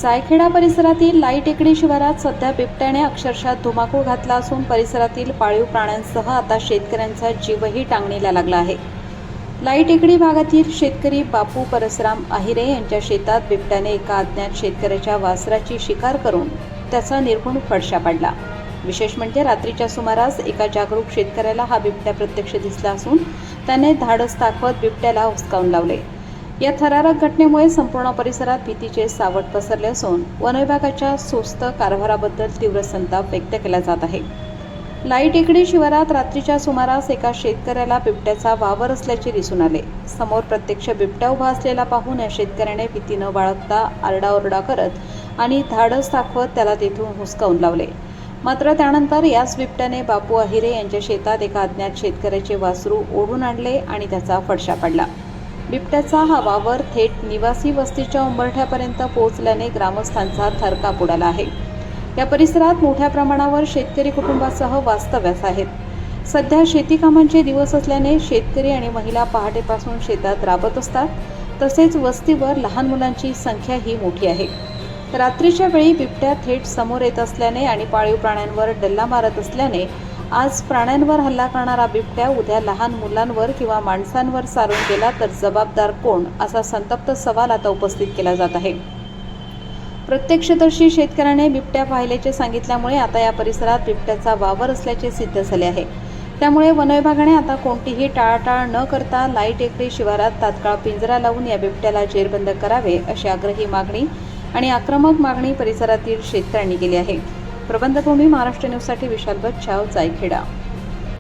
जायखेडा परिसरातील लाई टेकडी शिवारात सध्या बिबट्याने अक्षरशः धुमाकूळ घातला असून परिसरातील पाळीव प्राण्यांसह आता शेतकऱ्यांचा जीवही टांगणीला लागला आहे। लाई टेकडी भागातील शेतकरी बापू परसराम आहिरे यांच्या शेतात बिबट्याने एका अज्ञात शेतकऱ्याच्या वासराची शिकार करून त्याचा निर्घुण फडशा पाडला। विशेष म्हणजे रात्रीच्या सुमारास एका जागरूक शेतकऱ्याला हा बिबट्या प्रत्यक्ष दिसला असून त्याने धाडस दाखवत बिबट्याला हुसकावून लावले। या थरारक घटनेमुळे संपूर्ण परिसरात भीतीचे सावट पसरले असून वन विभागाच्या सुस्त कारभाराबद्दल तीव्र संताप व्यक्त केला जात आहे। लाई टेकडी शिवारात रात्रीच्या सुमारास एका शेतकऱ्याला बिबट्याचा वावर असल्याचे दिसून आले। समोर प्रत्यक्ष बिबट्या उभा असलेला पाहून या शेतकऱ्याने भीती न बाळगता आरडाओरडा करत आणि धाडस दाखवत त्याला तेथून हुसकावून लावले। मात्र त्यानंतर याच बिबट्याने बापू आहिरे यांच्या शेतात एका अज्ञात शेतकऱ्याचे वासरू ओढून आणले आणि त्याचा फडशा पाडला। बिबट्याचा हा वावर थेट निवासी वस्तीच्या उंबरठ्यापर्यंत पोहोचल्याने ग्रामस्थांचा थरकाप उडाला आहे। या परिसरात मोठ्या प्रमाणावर शेतकरी कुटुंबासह वास्तव्यास आहेत। सध्या शेती कामांचे दिवस असल्याने शेतकरी आणि महिला पहाटेपासून शेतात राबत असतात। तसेच वस्तीवर लहान मुलांची संख्याही मोठी आहे। रात्रीच्या वेळी बिबट्या थेट समोर येत असल्याने आणि पाळीव प्राण्यांवर डल्ला मारत असल्याने आज प्राण्यांवर हल्ला करणारा बिबट्या उद्या लहान मुलांवर किंवा माणसांवर सारून गेला तर जबाबदार कोण, असा संतप्त सवाल आता उपस्थित केला जात आहे। प्रत्यक्षदर्शी शेतकऱ्याने बिबट्या पाहिल्याचे सांगितल्यामुळे आता या परिसरात बिबट्याचा वावर असल्याचे सिद्ध झाले आहे। त्यामुळे वन विभागाने आता कोणतीही टाळाटाळ न करता लाई टेकडी शिवारात तात्काळ पिंजरा लावून या बिबट्याला जेरबंद करावे अशी आग्रही मागणी आणि आक्रमक मागणी परिसरातील शेतकऱ्यांनी केली आहे। प्रबंधभूमी महाराष्ट्र न्यूजसाठी विशाल बच्छाव, जायखेडा।